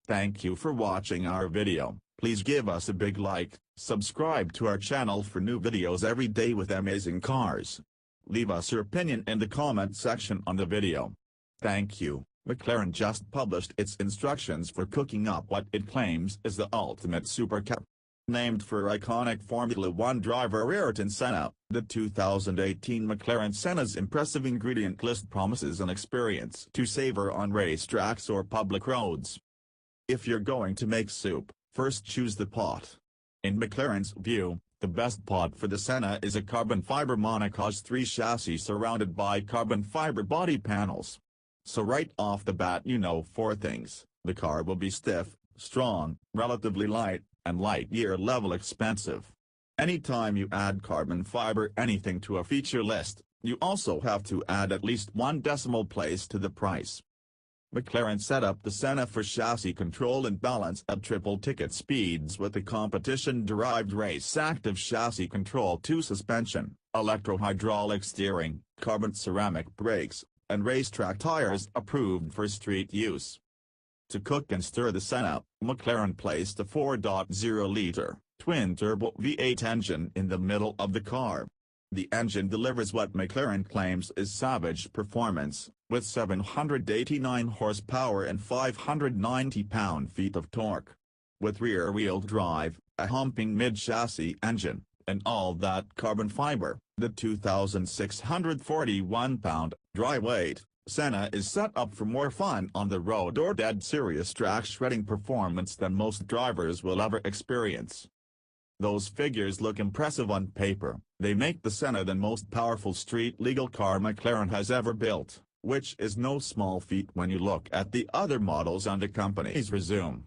Thank you for watching our video. Please give us a big like, subscribe to our channel for new videos every day with amazing cars. Leave us your opinion in the comment section on the video. Thank you. McLaren just published its instructions for cooking up what it claims is the ultimate supercar. Named for iconic Formula One driver Ayrton Senna, the 2018 McLaren Senna's impressive ingredient list promises an experience to savor on racetracks or public roads. If you're going to make soup, first choose the pot. In McLaren's view, the best pot for the Senna is a carbon fiber Monocage III chassis surrounded by carbon fiber body panels. So right off the bat you know 4 things: the car will be stiff, strong, relatively light, and light-year level expensive. Anytime you add carbon fiber anything to a feature list, you also have to add at least 1 decimal place to the price. McLaren set up the Senna for chassis control and balance at triple-ticket speeds with the competition-derived RaceActive Chassis Control II suspension, electro-hydraulic steering, carbon ceramic brakes, and racetrack tires approved for street use. To cook and stir the Senna, McLaren placed a 4.0-liter, twin-turbo V8 engine in the middle of the car. The engine delivers what McLaren claims is savage performance, with 789 horsepower and 590 pound-feet of torque. With rear-wheel drive, a humping mid-chassis engine, and all that carbon fiber, the 2,641-pound, dry weight, Senna is set up for more fun on the road or dead serious track shredding performance than most drivers will ever experience. Those figures look impressive on paper. They make the Senna the most powerful street-legal car McLaren has ever built, which is no small feat when you look at the other models on the company's resume.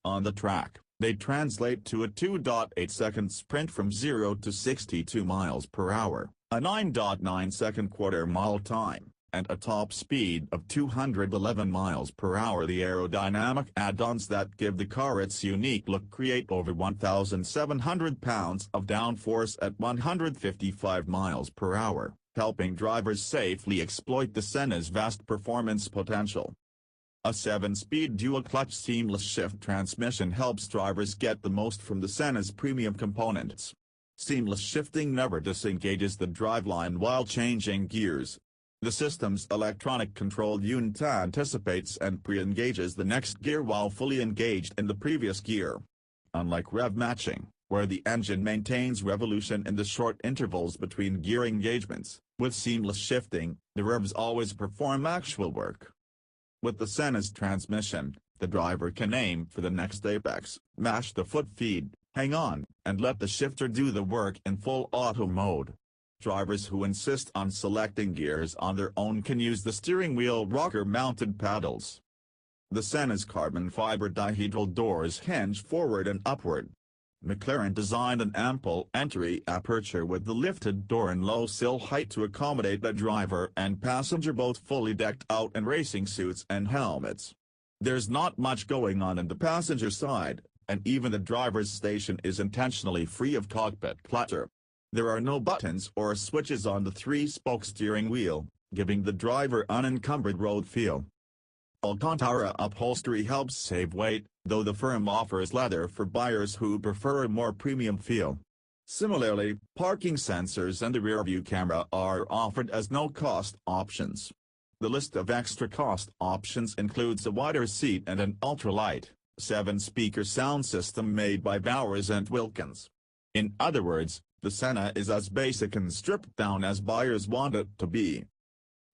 On the track, they translate to a 2.8-second sprint from 0 to 62 miles per hour, a 9.9-second quarter-mile time, and a top speed of 211 miles per hour. The aerodynamic add-ons that give the car its unique look create over 1,700 pounds of downforce at 155 miles per hour, helping drivers safely exploit the Senna's vast performance potential. A 7-speed dual-clutch seamless shift transmission helps drivers get the most from the Senna's premium components. Seamless shifting never disengages the driveline while changing gears. The system's electronic control unit anticipates and pre-engages the next gear while fully engaged in the previous gear. Unlike rev matching, where the engine maintains revolution in the short intervals between gear engagements, with seamless shifting, the revs always perform actual work. With the Senna's transmission, the driver can aim for the next apex, mash the foot feed, hang on, and let the shifter do the work in full auto mode. Drivers who insist on selecting gears on their own can use the steering wheel rocker-mounted paddles. The Senna's carbon fiber dihedral doors hinge forward and upward. McLaren designed an ample entry aperture with the lifted door and low sill height to accommodate the driver and passenger both fully decked out in racing suits and helmets. There's not much going on the passenger side, and even the driver's station is intentionally free of cockpit clutter. There are no buttons or switches on the 3-spoke steering wheel, giving the driver unencumbered road feel. Alcantara upholstery helps save weight, though the firm offers leather for buyers who prefer a more premium feel. Similarly, parking sensors and the rear-view camera are offered as no-cost options. The list of extra cost options includes a wider seat and an ultralight, 7-speaker sound system made by Bowers & Wilkins. In other words, the Senna is as basic and stripped down as buyers want it to be.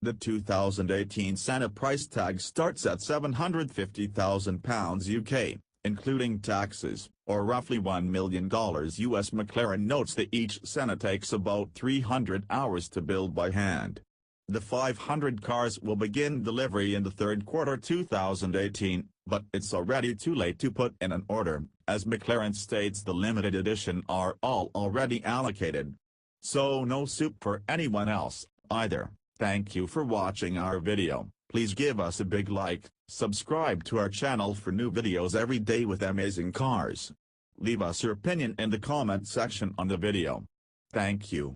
The 2018 Senna price tag starts at £750,000 UK, including taxes, or roughly $1 million US. McLaren notes that each Senna takes about 300 hours to build by hand. The 500 cars will begin delivery in the third quarter 2018, but it's already too late to put in an order, as McLaren states the limited edition are all already allocated. So no soup for anyone else, either. Thank you for watching our video. Please give us a big like, subscribe to our channel for new videos every day with amazing cars. Leave us your opinion in the comment section on the video. Thank you.